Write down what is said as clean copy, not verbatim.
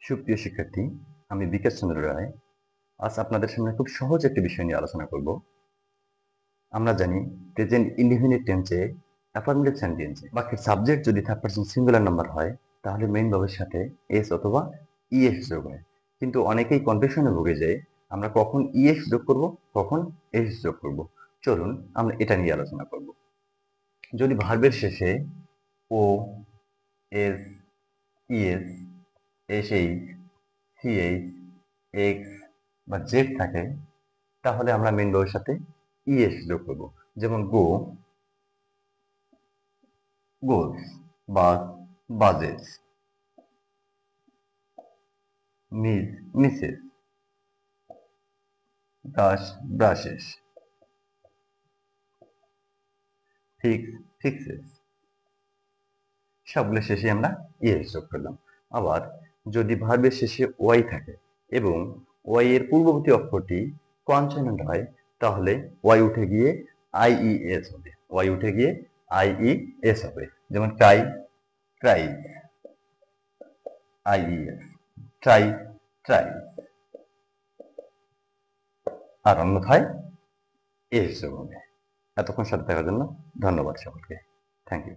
সুপ্রিয় শিক্ষার্থী, আমি বিকাশ চন্দ্র রায়। আজ আপনাদের সামনে খুব সহজ একটি বিষয় নিয়ে আলোচনা করব। আমরা জানি প্রেজেন্ট ইনডিফিনিট টেন্সে অ্যাফার্মেটিভ সেন্টেন্সে বাক্যের সাবজেক্ট যদি থার্ড পারসন সিঙ্গুলার নাম্বার হয় তাহলে মেইন ভার্বের সাথে এস অথবা ইএস যোগ হয়। কিন্তু অনেকেই কনফিউশনে ভুগে যায় আমরা কখন ইএস যোগ করব, কখন এস যোগ করব। চলুন আমরা এটা নিয়ে আলোচনা করব। যদি ভার্বের শেষে O, S, ES, SH, CH, X বা জেড থাকে তাহলে আমরা মেইন ভার্বের সাথে ইএস যোগ করব। যেমন go, goes, bus, buses, miss, misses, brush, brushes, fix, fixes. সবগুলো শেষে আমরা ইএস যোগ করলাম। আবার যদি ভার্বের শেষে ওয়াই থাকে এবং ওয়াই এর পূর্ববর্তী অক্ষরটি কনসোনেন্ট হয় তাহলে ওয়াই উঠে গিয়ে আইইএস হবে। ওয়াই উঠে গিয়ে আইইএস হবে। যেমন cry, cry, IES, try, try. আর অন্যথায় এস যোগ হবে। এতক্ষণ সাথে থাকার জন্য ধন্যবাদ সকলকে। Thank you.